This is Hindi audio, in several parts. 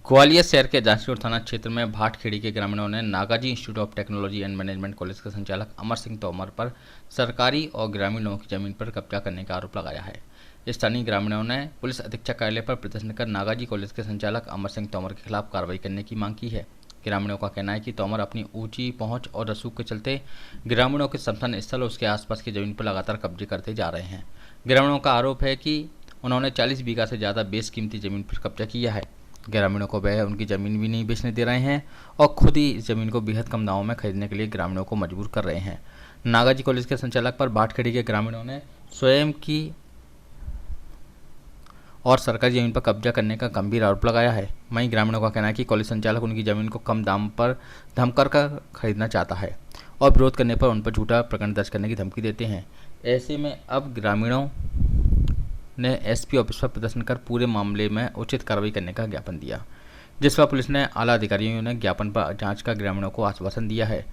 ग्वालियर शहर के जांजगीर थाना क्षेत्र में भाटखेड़ी के ग्रामीणों ने Nagaji institute of technology and management college के संचालक अमर सिंह तोमर पर सरकारी और ग्रामीणों की जमीन पर कब्जा करने का आरोप लगाया है। स्थानीय ग्रामीणों ने पुलिस अधीक्षक कार्यालय पर प्रदर्शन कर नागाजी कॉलेज के संचालक अमर सिंह तोमर के खिलाफ कार्रवाई करने की मांग की है। ग्रामीणों का कहना है कि तोमर अपनी ऊंची पहुंच और रसूख के चलते ग्रामीणों के समर्थन स्थल और उसके आसपास की जमीन पर लगातार कब्जे करते जा रहे हैं। ग्रामीणों का आरोप है कि उन्होंने 40 बीघा से ज़्यादा बेशकीमती जमीन पर कब्जा किया है। ग्रामीणों को वह उनकी ज़मीन भी नहीं बेचने दे रहे हैं और खुद ही इस ज़मीन को बेहद कम दामों में खरीदने के लिए ग्रामीणों को मजबूर कर रहे हैं। नागाजी कॉलेज के संचालक पर भाटखेड़ी के ग्रामीणों ने स्वयं की और सरकारी जमीन पर कब्जा करने का गंभीर आरोप लगाया है। वहीं ग्रामीणों का कहना है कि कॉलेज संचालक उनकी जमीन को कम दाम पर धमकर कर खरीदना चाहता है और विरोध करने पर उन पर झूठा प्रकरण दर्ज करने की धमकी देते हैं। ऐसे में अब ग्रामीणों ने एसपी ऑफिस पर प्रदर्शन कर पूरे मामले में उचित कार्रवाई करने का ज्ञापन दिया, जिस पर पुलिस ने आला अधिकारियों ने ज्ञापन पर जांच का ग्रामीणों को आश्वासन दिया है।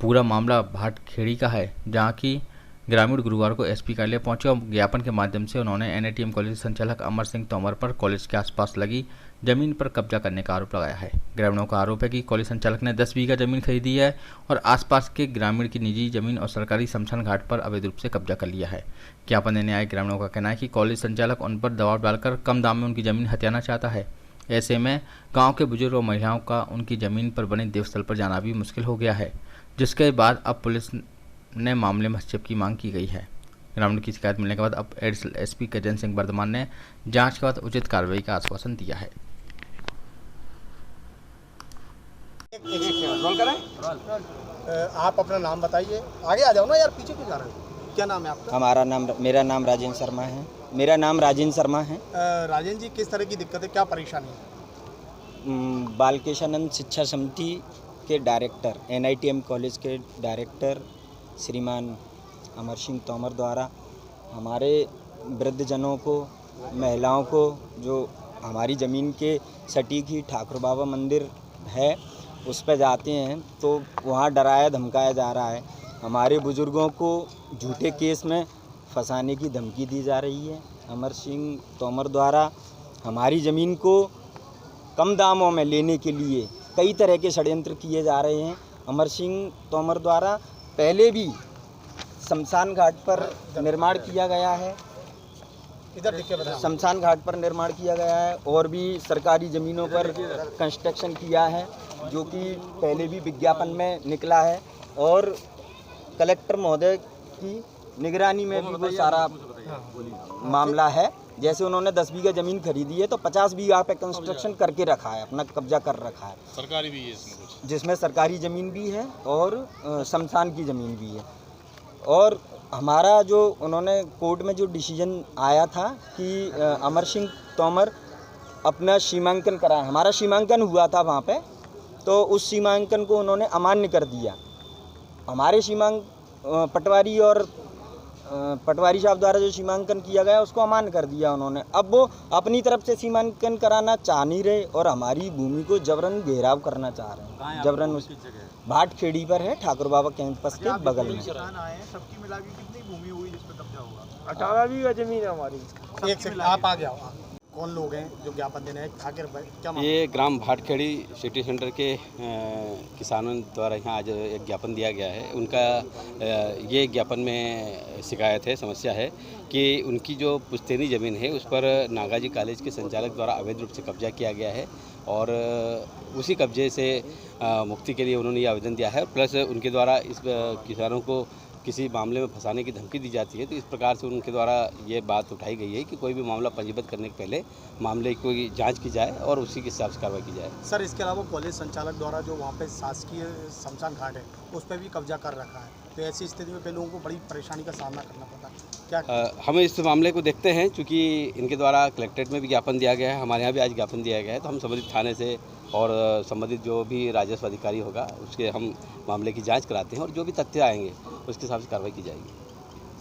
पूरा मामला भाटखेड़ी का है, जहां की ग्रामीण गुरुवार को एसपी कार्यालय पहुंचे और ज्ञापन के माध्यम से उन्होंने एनआईटीएम कॉलेज संचालक अमर सिंह तोमर पर कॉलेज के आसपास लगी जमीन पर कब्जा करने का आरोप लगाया है। ग्रामीणों का आरोप है कि कॉलेज संचालक ने 10 बीघा जमीन खरीदी है और आसपास के ग्रामीण की निजी जमीन और सरकारी शमशान घाट पर अवैध रूप से कब्जा कर लिया है। ज्ञापन देने आए ग्रामीणों का कहना है कि कॉलेज संचालक उन पर दबाव डालकर कम दाम में उनकी जमीन हथियाना चाहता है। ऐसे में गाँव के बुजुर्ग और महिलाओं का उनकी जमीन पर बने देवस्थल पर जाना भी मुश्किल हो गया है, जिसके बाद अब पुलिस ने मामले में हस्तक्षेप की मांग की गई है। ग्रामीण की शिकायत मिलने के बाद अब एडिशनल एसपी गजेंद्र सिंह वर्धमान ने जांच के बाद उचित कार्रवाई का आश्वासन दिया है। रोल करें। आप अपना नाम बताइए। आगे आ जाओ ना यार, पीछे क्यों जा रहे हो? क्या नाम है आपका? मेरा नाम राजेंद्र शर्मा है। राजेंद्र जी, किस तरह की दिक्कत है, क्या परेशानी है? बालकेशानंद शिक्षा समिति के डायरेक्टर, एनआईटीएम कॉलेज के डायरेक्टर श्रीमान अमर सिंह तोमर द्वारा हमारे वृद्धजनों को, महिलाओं को, जो हमारी ज़मीन के सटीक ही ठाकुर बाबा मंदिर है उस पर जाते हैं तो वहाँ डराया धमकाया जा रहा है। हमारे बुज़ुर्गों को झूठे केस में फंसाने की धमकी दी जा रही है। अमर सिंह तोमर द्वारा हमारी ज़मीन को कम दामों में लेने के लिए कई तरह के षड्यंत्र किए जा रहे हैं। अमर सिंह तोमर द्वारा पहले भी शमशान घाट पर निर्माण किया गया है, शमशान घाट पर निर्माण किया गया है और भी सरकारी ज़मीनों पर कंस्ट्रक्शन किया है, जो कि पहले भी विज्ञापन में निकला है और कलेक्टर महोदय की निगरानी में भी वो सारा मामला है। जैसे उन्होंने 10 बीघा ज़मीन खरीदी है तो 50 बीघा पे कंस्ट्रक्शन करके रखा है, अपना कब्जा कर रखा है। सरकारी भी है इसमें कुछ, जिसमें सरकारी ज़मीन भी है और शमशान की ज़मीन भी है। और हमारा जो उन्होंने कोर्ट में जो डिसीजन आया था कि अमर सिंह तोमर अपना सीमांकन कराए, हमारा सीमांकन हुआ था वहाँ पे, तो उस सीमांकन को उन्होंने अमान्य कर दिया। हमारे पटवारी साहब द्वारा जो सीमांकन किया गया उसको अमान्य कर दिया उन्होंने। अब वो अपनी तरफ से सीमांकन कराना चाह नहीं रहे और हमारी भूमि को जबरन घेराव करना चाह रहे हैं। जबरन उस भाटखेड़ी पर है, ठाकुर बाबा कैंपस के बगल में। सबकी मिला के कितनी भूमि हुई जिस पर कब्जा होगा? 18 बीघा जमीन है हमारी। एक सेकंड, आप आ जाओ। कौन लोग हैं जो ज्ञापन देने हैं? आखिर क्या मामला? ये ग्राम भाटखेड़ी सिटी सेंटर के किसानों द्वारा यहाँ आज एक ज्ञापन दिया गया है। उनका ये ज्ञापन में शिकायत है, समस्या है कि उनकी जो पुश्तैनी ज़मीन है उस पर नागाजी कॉलेज के संचालक द्वारा अवैध रूप से कब्जा किया गया है और उसी कब्जे से मुक्ति के लिए उन्होंने ये आवेदन दिया है। प्लस उनके द्वारा इस किसानों को किसी मामले में फंसाने की धमकी दी जाती है, तो इस प्रकार से उनके द्वारा ये बात उठाई गई है कि कोई भी मामला पंजीबद्ध करने के पहले मामले की जांच की जाए और उसी के हिसाब से कार्रवाई की जाए। सर, इसके अलावा कॉलेज संचालक द्वारा जो वहाँ पे शासकीय शमशान घाट है उस पर भी कब्जा कर रखा है, तो ऐसी स्थिति में कई लोगों को बड़ी परेशानी का सामना करना पड़ता है। क्या हम इस मामले को देखते हैं, चूँकि इनके द्वारा कलेक्ट्रेट में भी ज्ञापन दिया गया है, हमारे यहाँ भी आज ज्ञापन दिया गया है, तो हम संबंधित थाने से और संबंधित जो भी राजस्व अधिकारी होगा उसके हम मामले की जांच कराते हैं और जो भी तथ्य आएंगे उसके हिसाब से कार्रवाई की जाएगी।